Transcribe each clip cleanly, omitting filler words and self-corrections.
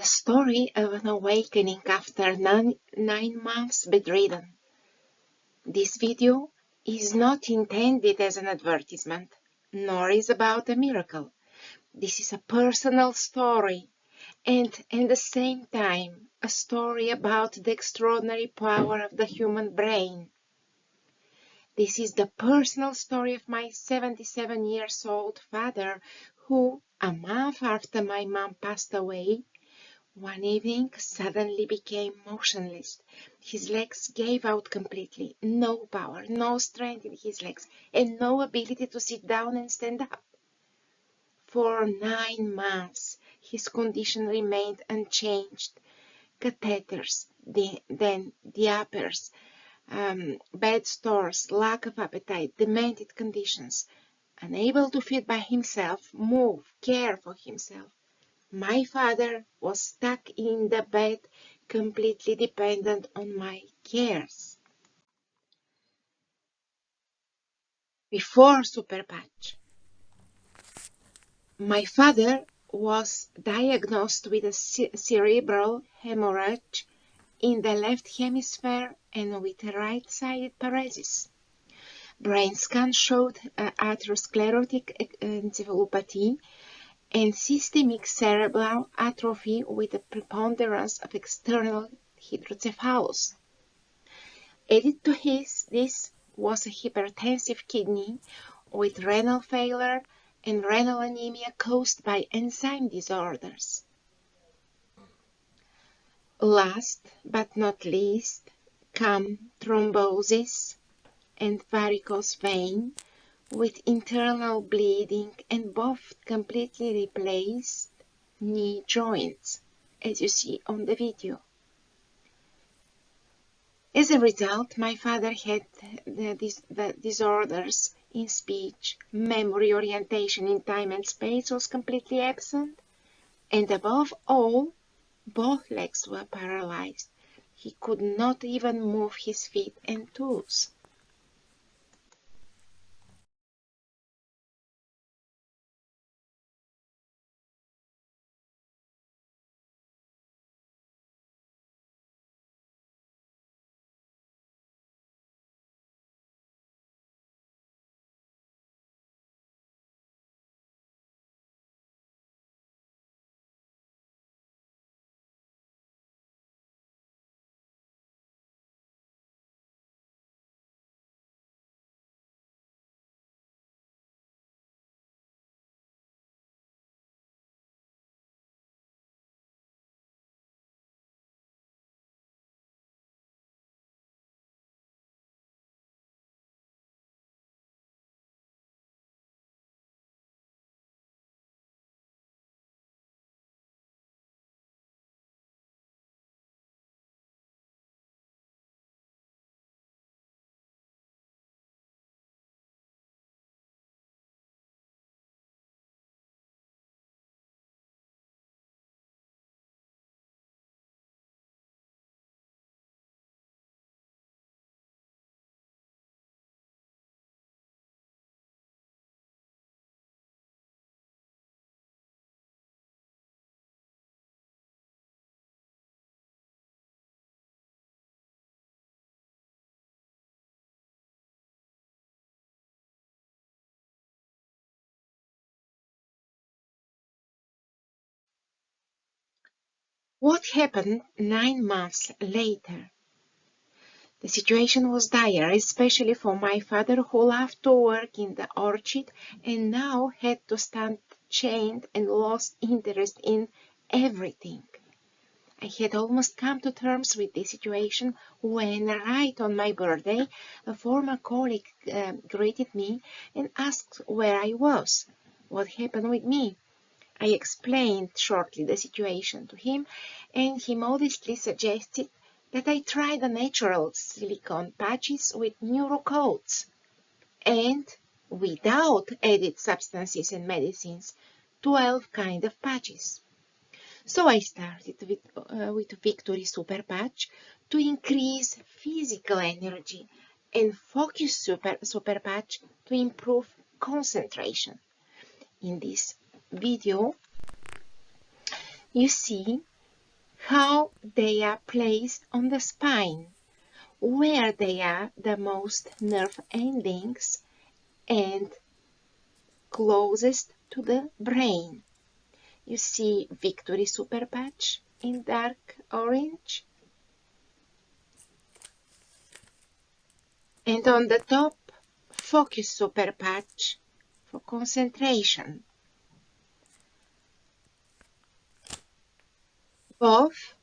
story of an awakening after nine months bedridden. This video is not intended as an advertisement, nor is about a miracle. This is a personal story, and at the same time, a story about the extraordinary power of the human brain. This is the personal story of my 77-year-old father, who, a month after my mom passed away, one evening suddenly became motionless. His legs gave out completely. No power, no strength in his legs, and no ability to sit down and stand up. For 9 months, his condition remained unchanged. Catheters, then diapers, bed stores, lack of appetite, demented conditions, unable to feed by himself, move, care for himself. My father was stuck in the bed, completely dependent on my cares. Before Super Patch, my father was diagnosed with a cerebral hemorrhage in the left hemisphere and with right-sided paralysis. Brain scan showed atherosclerotic encephalopathy and systemic cerebral atrophy with a preponderance of external hydrocephalus. Added to this was a hypertensive kidney with renal failure and renal anemia caused by enzyme disorders. Last but not least come thrombosis and varicose vein with internal bleeding and both completely replaced knee joints, as you see on the video. As a result, my father had the disorders in speech, memory, orientation in time and space was completely absent, and above all, both legs were paralyzed. He could not even move his feet and toes. What happened 9 months later? The situation was dire, especially for my father, who loved to work in the orchard and now had to stand chained and lost interest in everything. I had almost come to terms with this situation when, right on my birthday, a former colleague greeted me and asked where I was, what happened with me. I explained shortly the situation to him, and he modestly suggested that I try the natural silicone patches with neuro-codes and, without added substances and medicines, 12 kinds of patches. So I started with Victory Super Patch to increase physical energy and Focus Super Patch to improve concentration. In this video, you see how they are placed on the spine, where they are the most nerve endings and closest to the brain. You see Victory Super Patch in dark orange. And on the top, Focus Super Patch for concentration. Both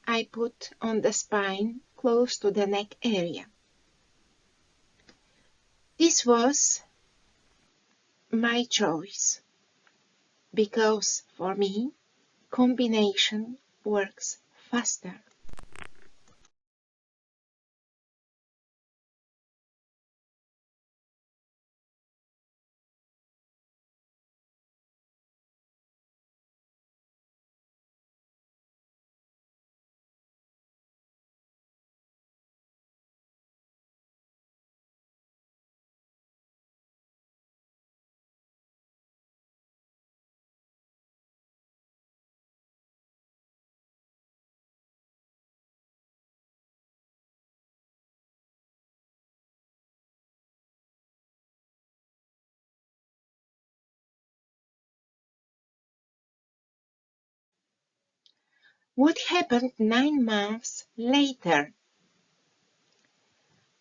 I put on the spine close to the neck area. This was my choice because for me, combination works faster. What happened 9 months later?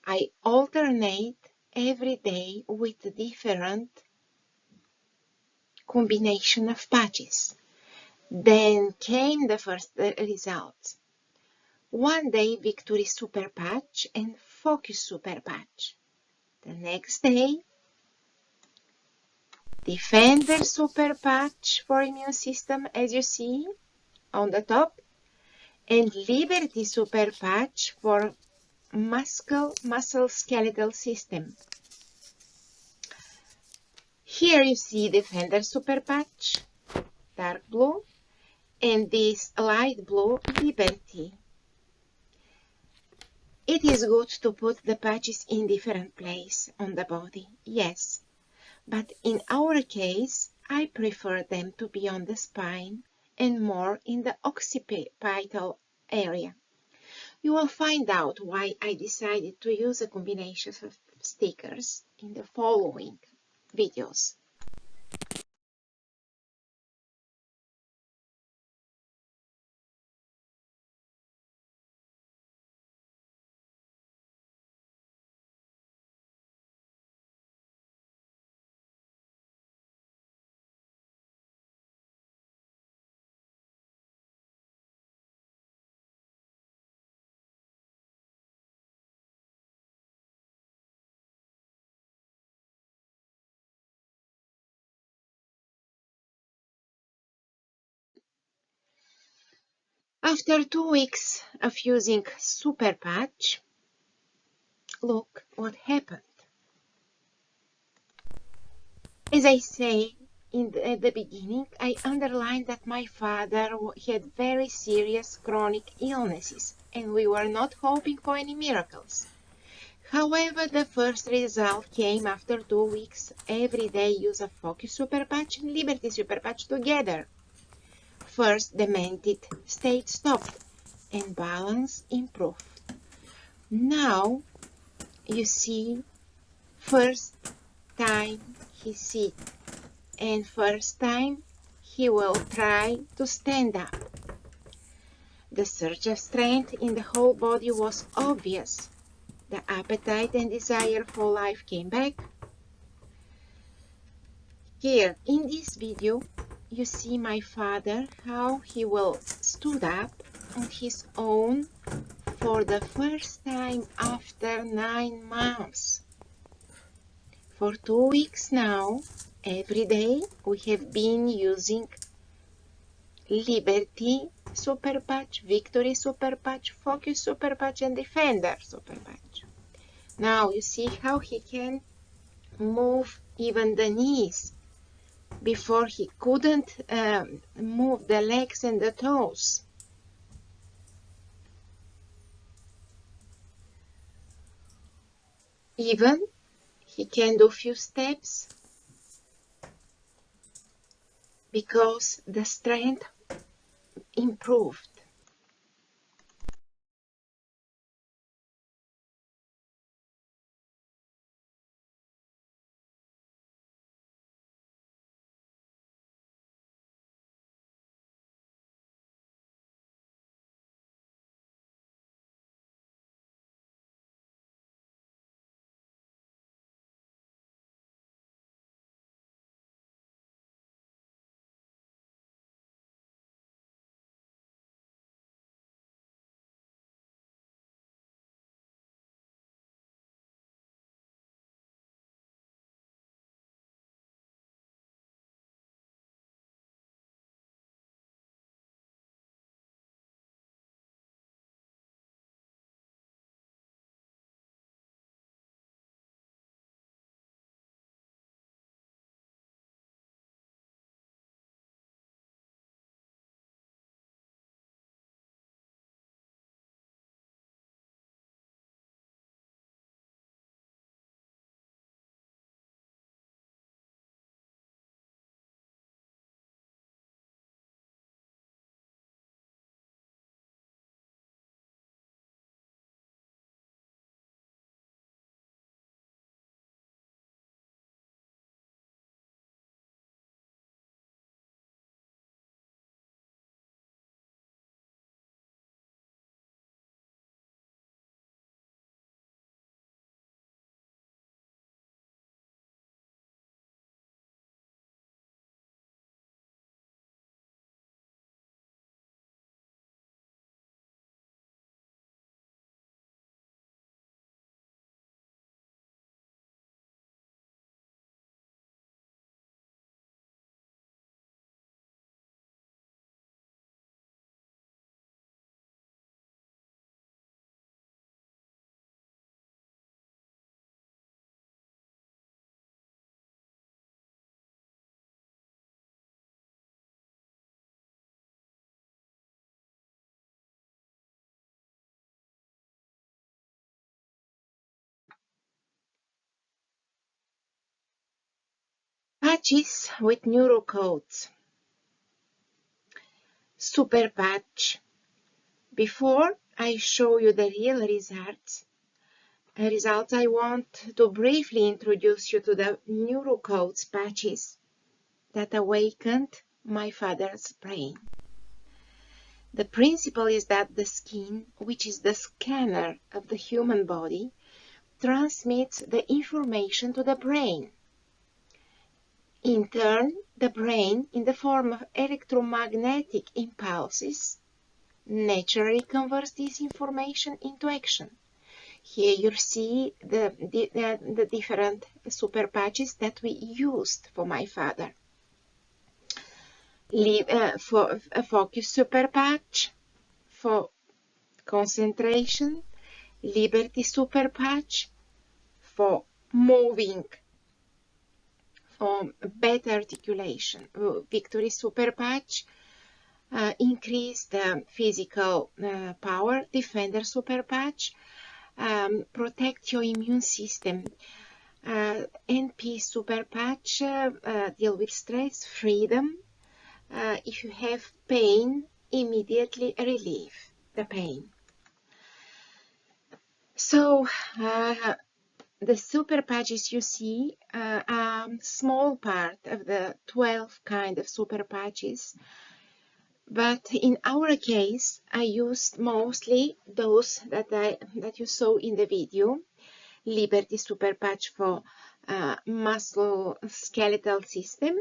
I alternate every day with different combination of patches. Then came the first results. One day Victory Super Patch and Focus Super Patch. The next day Defender Super Patch for immune system, as you see on the top, and Liberty Super Patch for muscle skeletal system. Here you see Defender Super Patch, dark blue, and this light blue, Liberty. It is good to put the patches in different place on the body, yes, but in our case, I prefer them to be on the spine and more in the occipital area. You will find out why I decided to use a combination of stickers in the following videos. After 2 weeks of using Super Patch, look what happened. As I say at the beginning, I underlined that my father had very serious chronic illnesses and we were not hoping for any miracles. However, the first result came after 2 weeks every day use of Focus Super Patch and Liberty Super Patch together. First, the demented state stopped and balance improved. Now, you see, first time he sits and first time he will try to stand up. The surge of strength in the whole body was obvious. The appetite and desire for life came back. Here in this video, you see my father, how he will stood up on his own for the first time after 9 months. For 2 weeks now, every day we have been using Liberty Super Patch, Victory Super Patch, Focus Super Patch, and Defender Super Patch. Now you see how he can move even the knees. Before he couldn't move the legs and the toes. Even he can do few steps because the strength improved. Patches with neuro-codes. Super patch. Before I show you the real results, I want to briefly introduce you to the neuro-codes patches that awakened my father's brain. The principle is that the skin, which is the scanner of the human body, transmits the information to the brain. In turn, the brain, in the form of electromagnetic impulses, naturally converts this information into action. Here you see the different super patches that we used for my father. For a focus super patch, for concentration, liberty super patch, for moving, for better articulation, victory super patch, increase the physical power, defender super patch, protect your immune system, NP super patch, deal with stress, freedom. If you have pain, immediately relieve the pain. So the super patches you see are a small part of the 12 kind of super patches. But in our case, I used mostly those that you saw in the video. Liberty super patch for musculoskeletal system,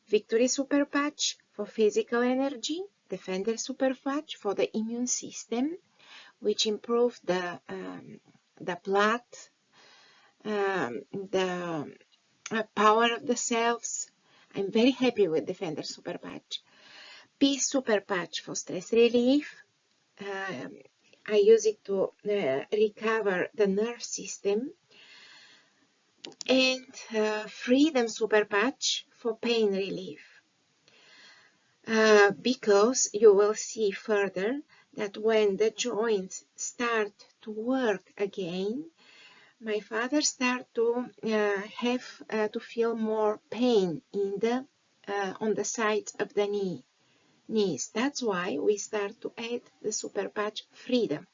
victory super patch for physical energy, defender super patch for the immune system, which improved the blood, the power of the cells. I'm very happy with defender super patch. Peace super patch for stress relief. I use it to recover the nerve system. And freedom super patch for pain relief. Because you will see further that when the joints start to work again, my father started to have to feel more pain in the on the sides of the knee. knees. That's why we start to add the super patch freedom.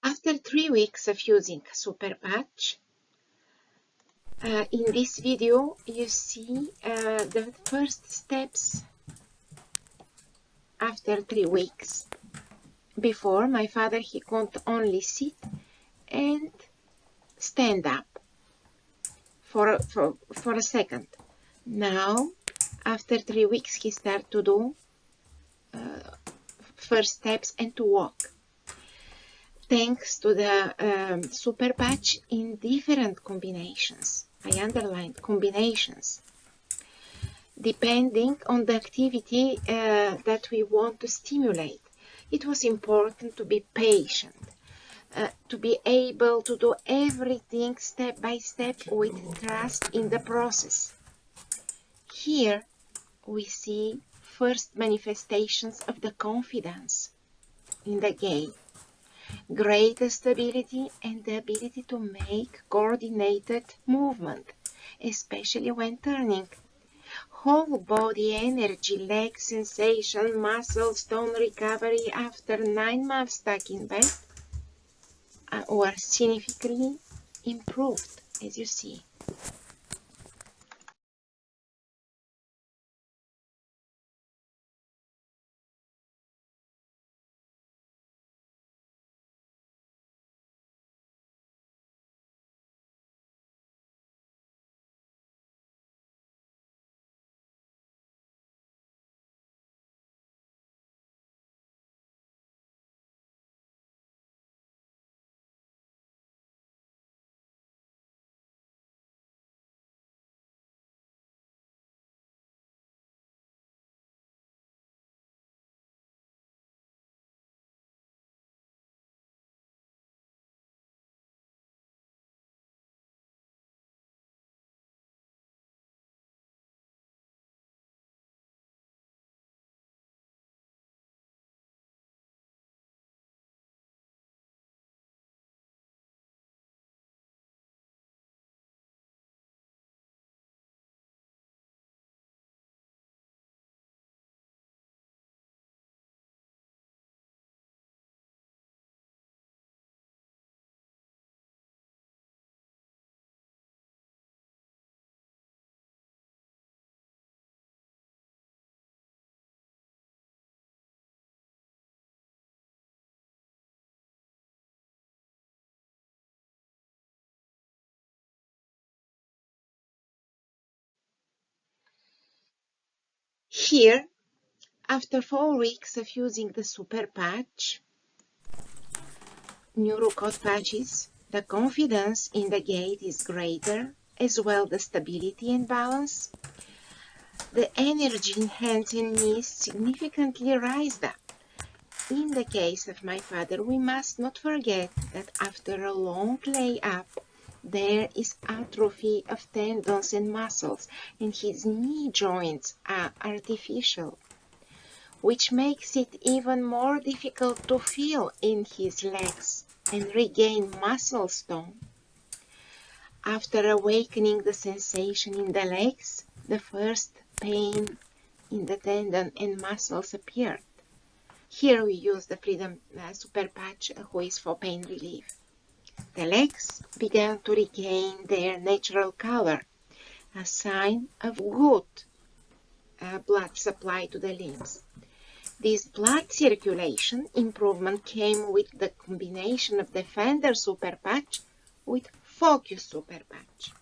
After 3 weeks of using super patch, in this video you see the first steps after 3 weeks. Before, my father, he could only sit and stand up for a second. Now, after 3 weeks, he started to do first steps and to walk. Thanks to the super patch in different combinations. I underlined combinations. Depending on the activity that we want to stimulate. It was important to be patient, to be able to do everything step by step with trust in the process. Here we see first manifestations of the confidence in the game, greater stability and the ability to make coordinated movement, especially when turning. Whole body energy, leg sensation, muscle tone recovery after 9 months stuck in bed were significantly improved, as you see. Here, after 4 weeks of using the super patch, neuro-code patches, the confidence in the gait is greater, as well the stability and balance. The energy in hands and knees significantly raised up. In the case of my father, we must not forget that after a long lay-up, there is atrophy of tendons and muscles, and his knee joints are artificial, which makes it even more difficult to feel in his legs and regain muscle tone. After awakening the sensation in the legs, the first pain in the tendon and muscles appeared. Here we use the Freedom Super Patch, who is for pain relief. The legs began to regain their natural color, a sign of good blood supply to the limbs. This blood circulation improvement came with the combination of Defender Super Patch with Focus Super Patch.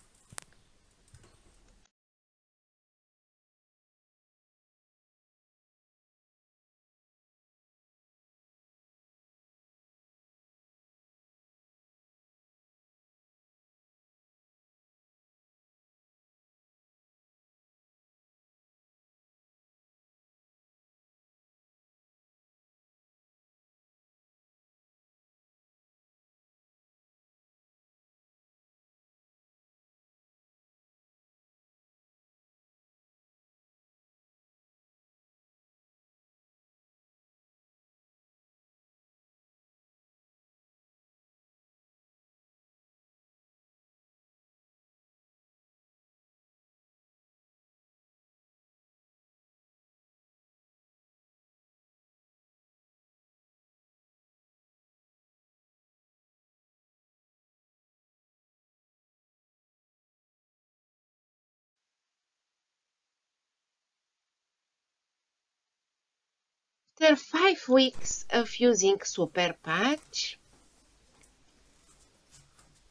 After 5 weeks of using super patch,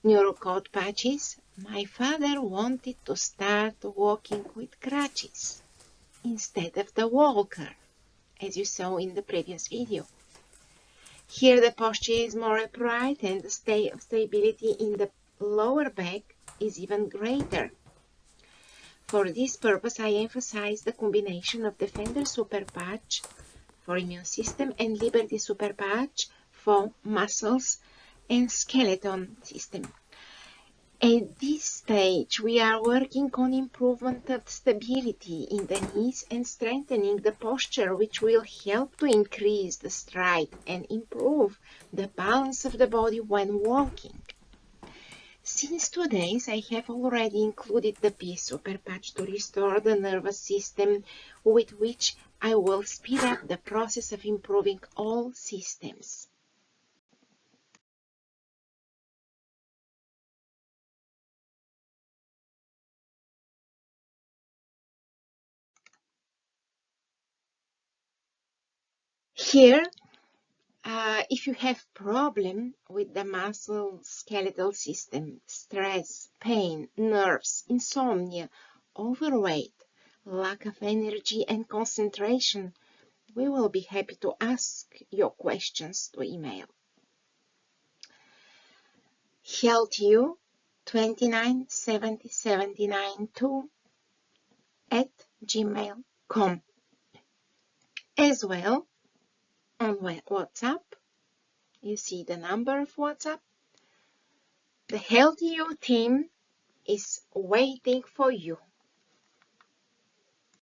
neuro-code patches, my father wanted to start walking with crutches instead of the walker, as you saw in the previous video. Here the posture is more upright and the stability in the lower back is even greater. For this purpose, I emphasize the combination of Defender Super Patch for immune system and Liberty Super Patch for muscles and skeleton system. At this stage, we are working on improvement of stability in the knees and strengthening the posture, which will help to increase the stride and improve the balance of the body when walking. Since 2 days, I have already included the P Super Patch to restore the nervous system, with which I will speed up the process of improving all systems. Here, if you have problem with the musculoskeletal system, stress, pain, nerves, insomnia, overweight, lack of energy and concentration, we will be happy to ask your questions to email. healthyou2970792@gmail.com. As well, on WhatsApp, you see the number of WhatsApp. The Healthy You team is waiting for you.